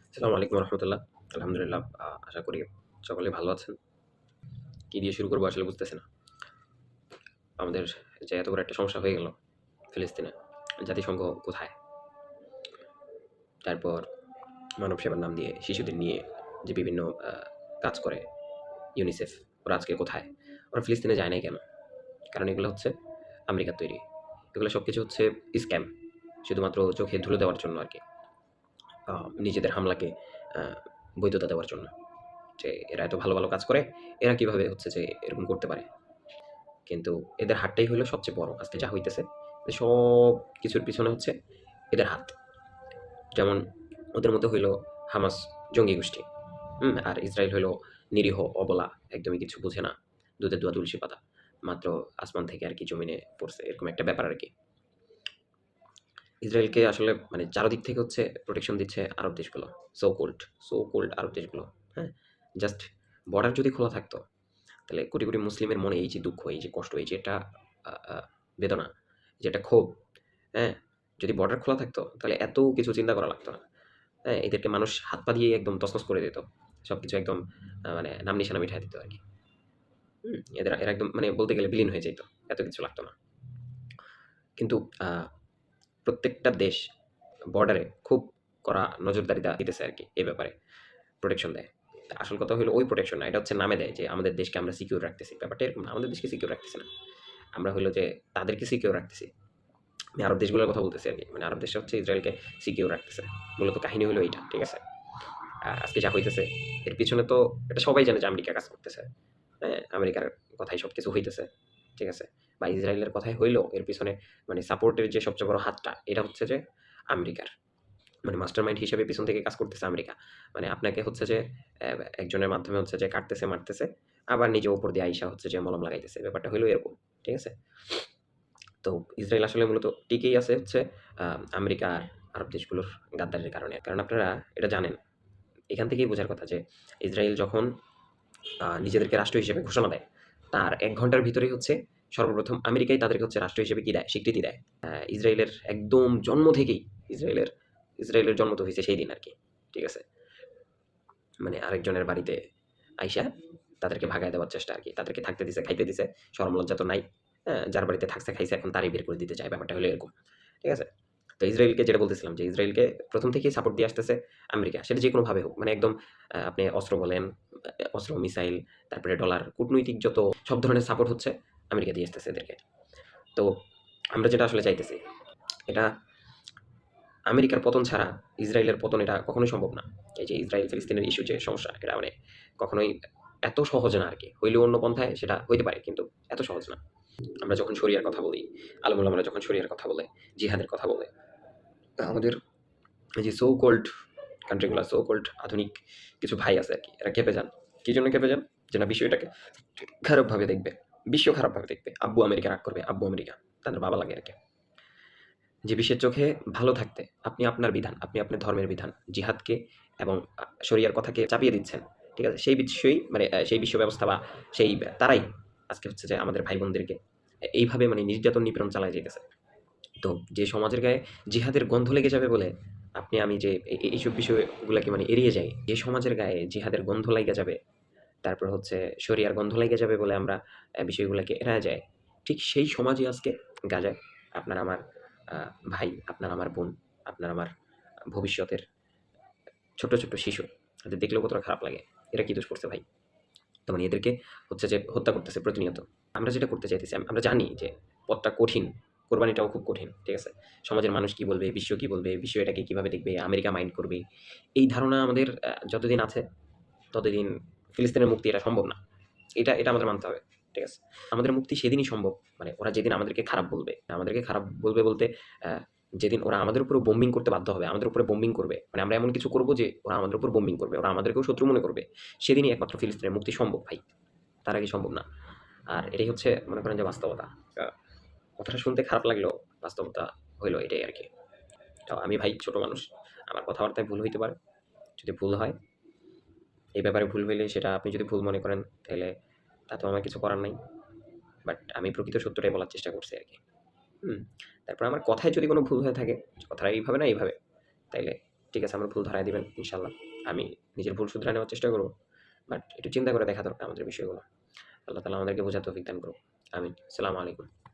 আসসালামু আলাইকুম রহমতুল্লাহ। আলহামদুলিল্লাহ। আশা করি সকলে ভালো আছেন। কি দিয়ে শুরু করবো আসলে বুঝতেছি না। আমাদের যে এত বড় একটা সমস্যা হয়ে গেল ফিলিস্তিনে, জাতিসংঘ কোথায়? তারপর মানব সেবার নাম দিয়ে শিশুদের নিয়ে যে বিভিন্ন আ কাজ করে ইউনিসেফ, ওরা আজকে কোথায়? ওরা ফিলিস্তিনে যায় নাই কেন? কারণ এগুলো হচ্ছে আমেরিকার তৈরি। এগুলো সবকিছু হচ্ছে স্ক্যাম। শুধুমাত্র চোখে ধুলো দেওয়ার জন্য আরকি। আ নিজেদের হামলাকে আ বৈধতা দেওয়ার জন্য। যে এরা এত ভালো, ভালো কাজ করে, এরা কিভাবে হচ্ছে যে এরকম করতে পারে? কিন্তু এদের হাতটাই হইলো সবচেয়ে বড়। আজকে যা হইতেছে, সব কিছুর পিছনে হচ্ছে এদের হাত। যেমন ওদের মধ্যে হইলো হামাস জঙ্গি গোষ্ঠী। আর ইসরায়েল হইলো নিরীহ, অবলা, একদমই কিছু বুঝে না। দুধের দোয়া তুলসী পাতা। মাত্র আসমান থেকে আরকি জমিনে পড়ছে। এরকম একটা ব্যাপার আরকি। ইসরায়েলকে আসলে মানে চারদিক থেকে হচ্ছে প্রোটেকশন দিচ্ছে আরব দেশগুলো। সো কোল্ড আরব দেশগুলো। হ্যাঁ? জাস্ট বর্ডার যদি খোলা থাকতো, তাহলে কোটি, কোটি মুসলিমের মনে এই যে দুঃখ, এই যে কষ্ট, এই যে একটা আ আ বেদনা, যে একটা ক্ষোভ, হ্যাঁ? যদি বর্ডার খোলা থাকতো, তাহলে এত কিছু চিন্তা করা লাগতো না। হ্যাঁ? এদেরকে মানুষ হাত পা দিয়ে একদম তছনছ করে দিত। সবকিছু একদম মানে নাম নিশানা মিঠায় দিত আরকি। এরা একদম মানে বলতে গেলে বিলীন হয়ে যাইত। এত কিছু লাগতো না। কিন্তু আ প্রত্যেকটা দেশ বর্ডারে খুব কড়া নজরদারি দিতেছে আরকি এই ব্যাপারে। প্রোটেকশন দেয়। আসল কথা হলো ওই প্রোটেকশন না। এটা হচ্ছে নামে দেয় যে আমাদের দেশকে আমরা সিকিউর রাখতেছি। ব্যাপারটা এরকম না। আমাদের দেশকে সিকিউর রাখতেছি না। আমরা হইলো যে তাদেরকে সিকিউর রাখতেছি। আমি আরব দেশগুলোর কথা বলতেছি আরকি। মানে আরব দেশটা হচ্ছে ইসরায়েলকে সিকিউর রাখতেছে। মূলত কাহিনী হলো এইটা। ঠিক আছে? আজকে যা হইতেছে এর পিছনে তো এটা সবাই জানে যে আমেরিকা কাজ করতেছে। হ্যাঁ? আমেরিকার কথাই সবকিছু হইতেছে। ঠিক আছে? বা ইসরায়েলের কথাই হইলেও এর পিছনে মানে সাপোর্টের যে সবচেয়ে বড় হাতটা এটা হচ্ছে যে আমেরিকার। মানে মাস্টারমাইন্ড হিসেবে পিছন থেকে কাজ করতেছে আমেরিকা। মানে আপনাকে হচ্ছে যে অ্যা একজনের মাধ্যমে হচ্ছে যে কাটতেছে, মারতেছে। আবার নিজে উপর দিয়ে আইসা হচ্ছে যে মলম লাগাইতেছে। ব্যাপারটা হইলো এরকম। ঠিক আছে? তো ইসরায়েল আসলে মূলত টিকেই আছে হচ্ছে আ আমেরিকা আর আরব দেশগুলোর গাদ্দারির কারণে। কারণ আপনারা এটা জানেন। এখান থেকেই বোঝার কথা যে ইসরায়েল যখন নিজেদেরকে রাষ্ট্র হিসেবে ঘোষণা দেয়, তার ১ ঘন্টার ভিতরেই হচ্ছে সর্বপ্রথম আমেরিকাই তাদেরকে হচ্ছে রাষ্ট্র হিসেবে কি দেয়? স্বীকৃতি দেয়। ইসরায়েলের একদম জন্ম থেকেই ইসরায়েলের ইসরায়েলের জন্ম তো হইছে সেই দিন আরকি। ঠিক আছে? মানে আরেকজনের বাড়িতে আইসা তাদেরকে ভাগায় দেওয়ার চেষ্টা আরকি। তাদেরকে থাকতে দিছে, খাইতে দিছে। শরম লজ্জা তো নাই। হ্যাঁ? যার বাড়িতে থাকছে, খাইছে এখন তারই বের করে দিতে চায়। ব্যাপারটা হলো এরকম। ঠিক আছে? তো ইসরায়েলকে যেটা বলতেছিলাম যে ইসরায়েলকে ১ম থেকেই সাপোর্ট দিয়ে আসতেছে আমেরিকা। সেটা যেকোনোভাবে হোক। মানে একদম আপনি অস্ত্র বলেন, অস্ত্র, মিসাইল, তারপরে ডলার, কূটনৈতিক যত সব ধরনের সাপোর্ট হচ্ছে আমেরিকা দিয়ে আসতেছে এদেরকে। তো আমরা যেটা আসলে চাইতেছি, এটা আমেরিকার পতন ছাড়া ইসরায়েলের পতন এটা কখনোই সম্ভব না। এই যে ইসরায়েল ফিলিস্তিনের ইস্যু যে সমস্যা এটা মানে কখনোই এত সহজ না আরকি। হইলেও অন্য পন্থায় সেটা হইতে পারে কিন্তু এত সহজ না। আমরা যখন শরিয়ার কথা বলি, আলেম ওলামারা যখন শরিয়ার কথা বলে, জিহাদের কথা বলে, আমাদের এই যে সো কল্ড কান্ট্রি গুলা, সো কল্ড আধুনিক কিছু ভাই আছে আরকি। এরা ক্ষেপে যান। কি জন্য ক্ষেপে যান? যে না বিশ্ব এটাকে খারাপভাবে দেখবে। বিশ্ব খারাপভাবে দেখবে। আব্বু আমেরিকা রাগ করবে। আব্বু আমেরিকা। তাদের বাবা লাগে আরকি। যে বিশ্বের চোখে ভালো থাকতে আপনি আপনার বিধান, আপনি আপনার ধর্মের বিধান, জিহাদকে এবং শরিয়ার কথাকে চাপিয়ে দিচ্ছেন। ঠিক আছে? সেই বিশ্বই মানে সেই বিশ্ব ব্যবস্থা বা সেই তারাই আজকে হচ্ছে যে আমাদের ভাই-বোনদেরকে এইভাবে মানে নির্যাতন নিপীড়ন চালায় যাইতেছে। তো যে সমাজের গায়ে জিহাদের গন্ধ লেগে যাবে বলে আপনি আমি যে এইসব বিষয়গুলাকে মানে এড়িয়ে যাই। যে সমাজের গায়ে জিহাদের গন্ধ লাইগা যাবে, তারপর হচ্ছে শরিয়ার গন্ধ লাইগা যাবে বলে আমরা বিষয়গুলাকে এড়ায় যাই। ঠিক সেই সমাজই আজকে গাজায় আপনার আমার আ ভাই, আপনার আমার বোন, আপনার আমার ভবিষ্যতের ছোট্ট, ছোট্ট শিশু। এদের দেখলেও কতটা খারাপ লাগে। এরা কি দোষ করছে ভাই? তো মানে এদেরকে হচ্ছে যে হত্যা করতেছে প্রতিনিয়ত। আমরা যেটা করতে চাইতেছি আমরা জানি যে পথটা কঠিন, কোরবানিটাও খুব কঠিন। ঠিক আছে? সমাজের মানুষ কি বলবে, বিশ্ব কি বলবে, বিশ্ব এটাকে কিভাবে দেখবে, আমেরিকা মাইন্ড করবে। এই ধারণা আমাদের যতদিন আছে ততদিন ফিলিস্তিনের মুক্তি এটা সম্ভব না। এটা আমাদের মানতে হবে। ঠিক আছে? আমাদের মুক্তি সেদিনই সম্ভব মানে ওরা যেদিন আমাদেরকে খারাপ বলবে। আমাদেরকে খারাপ বলবে বলতে অ্যা যেদিন ওরা আমাদের উপরে বোম্বিং করতে বাধ্য হবে, আমাদের উপরে বোম্বিং করবে। মানে আমরা এমন কিছু করব যে ওরা আমাদের উপর বোম্বিং করবে। ওরা আমাদেরকেও শত্রু মনে করবে। সেদিনই একমাত্র ফিলিস্তিনের মুক্তি সম্ভব ভাই। তার আগে সম্ভব না। আর এটাই হচ্ছে মনে করেন যে বাস্তবতা। আ কথাটা শুনতে খারাপ লাগলেও বাস্তবতা হইলো এটাই আরকি। তো আমি ভাই ছোট মানুষ। আমার কথাবার্তায় ভুল হইতে পারে। যদি ভুল হয়, এই ব্যাপারে ভুল হইলে সেটা আপনি যদি ভুল মনে করেন তাইলে তাতেও আমার কিছু করার নাই। বাট আমি প্রকৃত সত্যটাই বলার চেষ্টা করছি আরকি। হুম? তারপর আমার কথায় যদি কোনো ভুল হয়ে থাকে, কথাটা এইভাবে না এইভাবে, তাইলে ঠিক আছে, আমার ভুল ধরায় দিবেন ইনশাআল্লাহ। আমি নিজের ভুল শুধরে নেওয়ার চেষ্টা করব। বাট একটু চিন্তা করে দেখা দরকার আমাদের বিষয়গুলো। আল্লাহ তাআলা আমাদেরকে বোঝার তৌফিক দান করুক। আমিন। আসসালামু আলাইকুম।